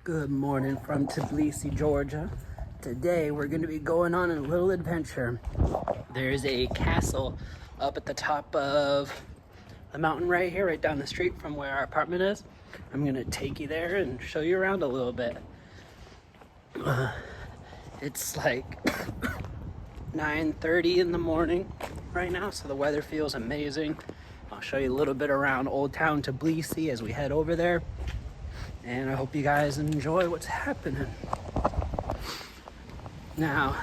Good morning from Tbilisi, Georgia. Today we're going to be going on a little adventure. There's a castle up at the top of the mountain right here, right down the street from where our apartment is. I'm going to take you there and show you around a little bit. It's like 9:30 in the morning right now, so the weather feels amazing. I'll show you a little bit around Old Town Tbilisi as we head over there. And I hope you guys enjoy what's happening. Now,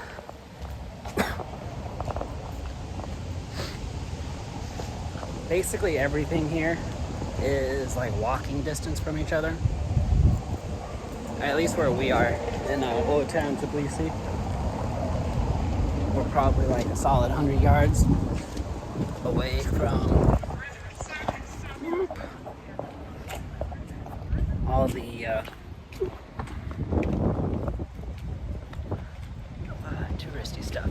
basically everything here is like walking distance from each other. At least where we are in Old Town Tbilisi. We're probably like a solid 100 yards away from all the touristy stuff.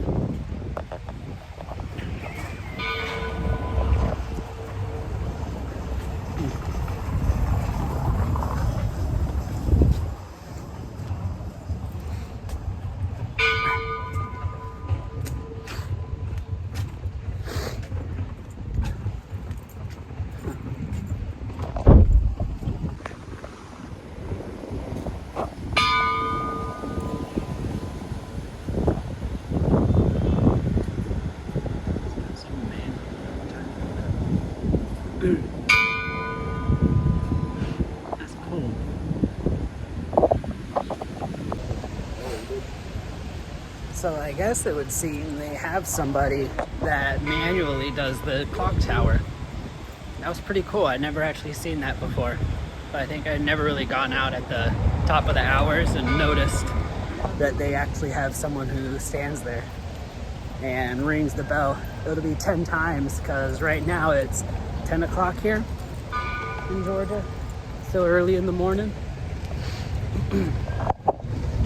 That's cool. So I guess it would seem they have somebody that manually does the clock tower. That was pretty cool. I'd never actually seen that before. But I think I'd never really gone out at the top of the hours and noticed that they actually have someone who stands there and rings the bell. It'll be 10 times because right now it's 10 o'clock here in Georgia. Still early in the morning.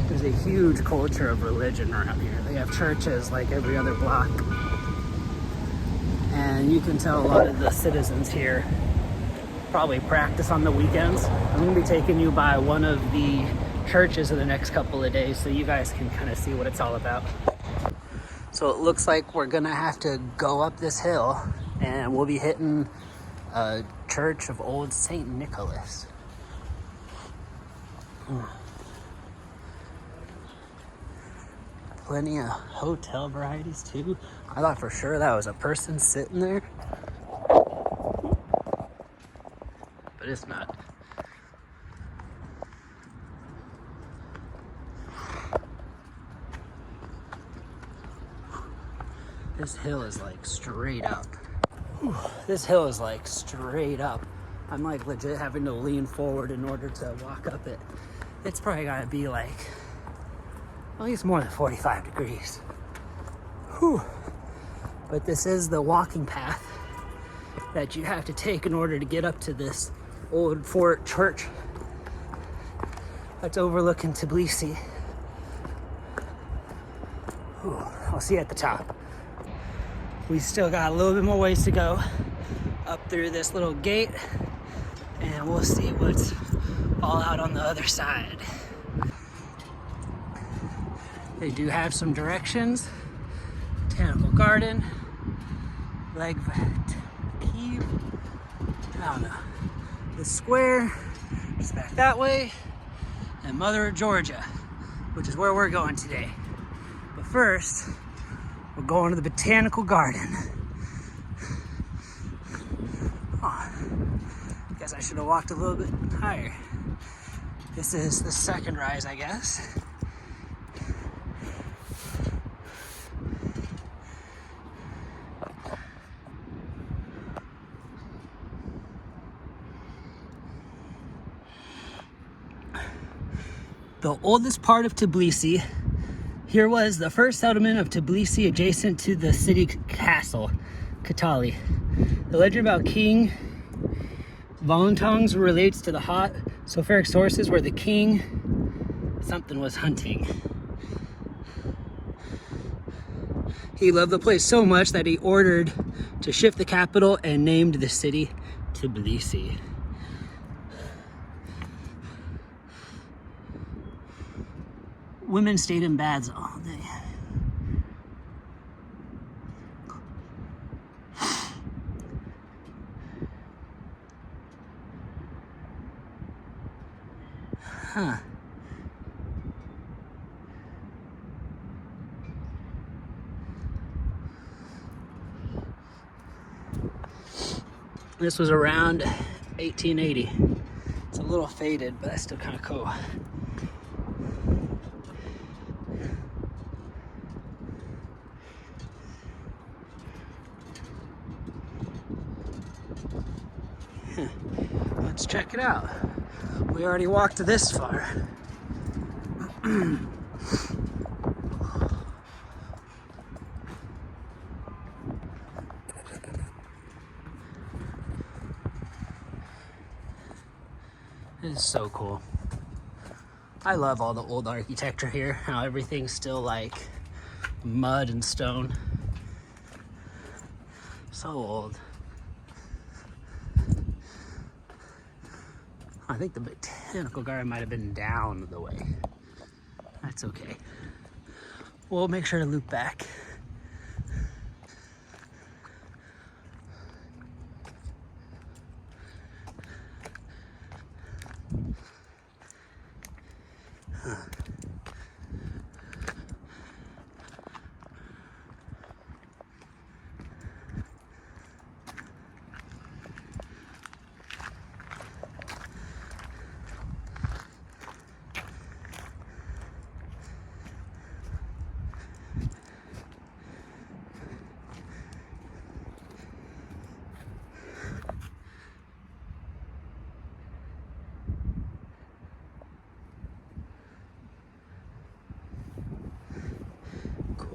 There's a huge culture of religion around here. They have churches like every other block. And you can tell a lot of the citizens here probably practice on the weekends. I'm gonna be taking you by one of the churches in the next couple of days so you guys can kind of see what it's all about. So it looks like we're gonna have to go up this hill and we'll be hitting a church of Old St. Nicholas. Plenty of hotel varieties too. I thought for sure that was a person sitting there, but it's not. This hill is like straight up. This hill is like straight up. I'm like legit having to lean forward in order to walk up it. It's probably gotta be like at least more than 45 degrees. Whew. But this is the walking path that you have to take in order to get up to this old fort church that's overlooking Tbilisi. Whew. I'll see you at the top. We still got a little bit more ways to go up through this little gate, and we'll see what's all out on the other side. They do have some directions. Botanical garden, Legvat Cave, I don't know. The square is back that way, and Mother of Georgia, which is where we're going today. But first, we're going to the botanical garden. Oh, guess I should have walked a little bit higher. This is the second rise, I guess. The oldest part of Tbilisi. Here was the first settlement of Tbilisi adjacent to the city castle, Tblisis. The legend about King Valentines relates to the hot sulfuric sources where the king something was hunting. He loved the place so much that he ordered to shift the capital and named the city Tbilisi. women stayed in baths all day. Huh. This was around 1880. It's a little faded, but that's still kind of cool. Let's check it out. We already walked this far. This is so cool. I love all the old architecture here, how everything's still like mud and stone. So old. I think the botanical garden might have been down the way. That's okay. We'll make sure to loop back.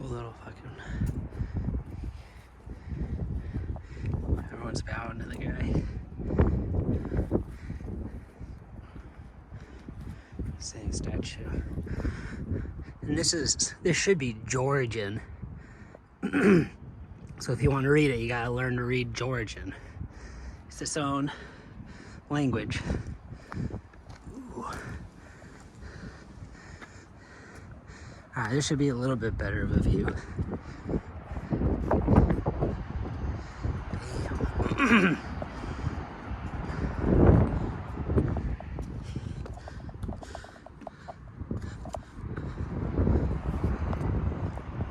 Little fucking, everyone's bowing to the guy. Same statue. And this should be Georgian. So if you want to read it, you gotta learn to read Georgian. It's its own language. Ooh. Alright, this should be a little bit better of a view.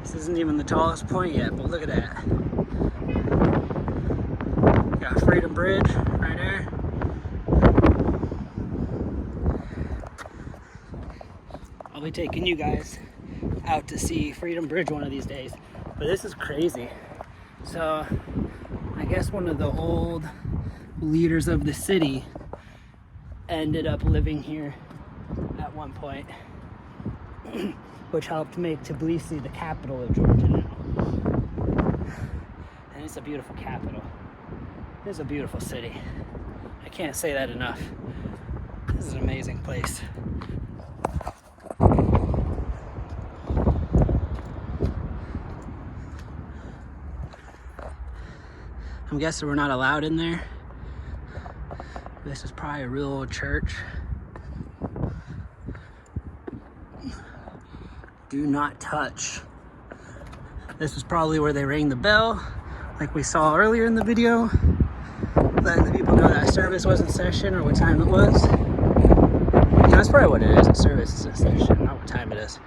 This isn't even the tallest point yet, but look at that. Got Freedom Bridge right there. I'll be taking you guys out to see Freedom Bridge one of these days, but this is crazy. So I guess one of the old leaders of the city ended up living here at one point, which helped make Tbilisi the capital of Georgia now. And it's a beautiful capital. It's a beautiful city. I can't say that enough. This is an amazing place. I'm guessing we're not allowed in there. This is probably a real old church. Do not touch. This was probably where they rang the bell, like we saw earlier in the video, letting the people know that service was in session or what time it was. You know, that's probably what it is. A service is in session, not what time it is.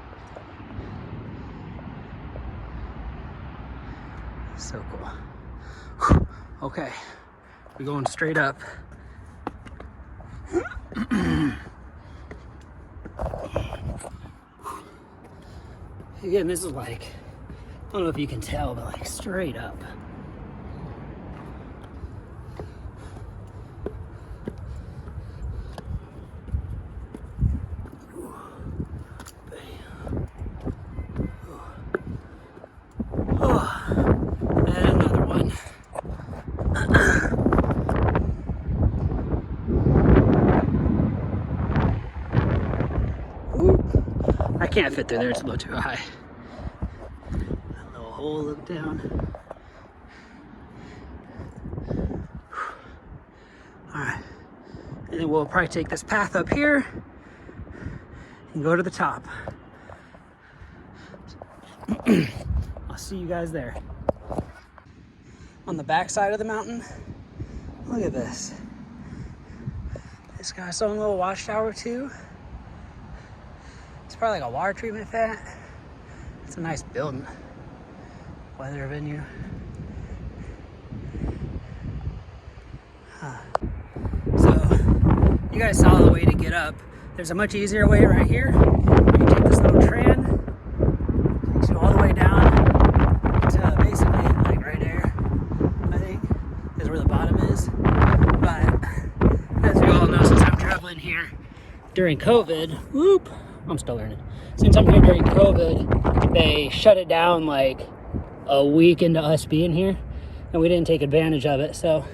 So cool. Whew. Okay, we're going straight up. Again, this is like, I don't know if you can tell, but like straight up. I can't fit through there, it's a little too high. A little hole look down. Alright. And then we'll probably take this path up here and go to the top. I'll see you guys there. On the back side of the mountain, look at this. It's got its own little watchtower too. It's probably like a water treatment plant. It's a nice building. Weather venue. So, you guys saw the way to get up. There's a much easier way right here. You take this little tram, takes you all the way down to basically like right there, I think, is where the bottom is. But as you all know, since I'm traveling here during COVID, whoop, I'm still learning. Since I'm here during COVID, they shut it down like a week into us being here, and we didn't take advantage of it. So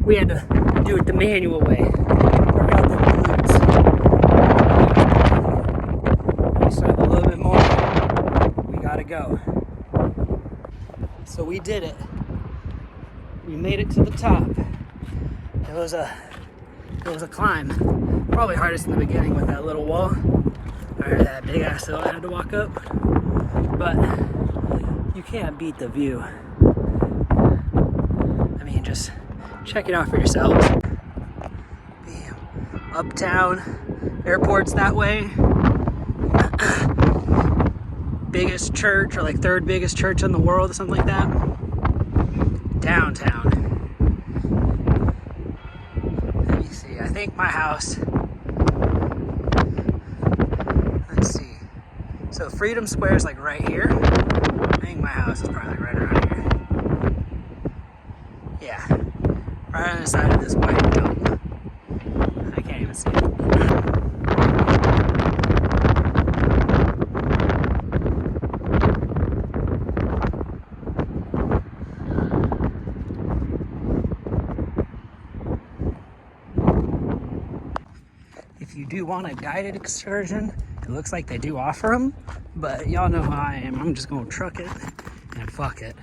we had to do it the manual way. Work out the glutes. We still have a little bit more. We gotta go. So we did it. We made it to the top. It was a climb. Probably hardest in the beginning with that little wall, or that big ass hill I had to walk up. But you can't beat the view. I mean, just check it out for yourselves. Bam. Uptown, airport's that way. Biggest church, or like third biggest church in the world, or something like that. Downtown. Let me see, I think my house, let's see. So Freedom Square is like right here. I think my house is probably right around here. Yeah. Right on the side of this white dome. I can't even see it. If you do want a guided excursion, it looks like they do offer them, but y'all know how I am. I'm just gonna truck it and fuck it.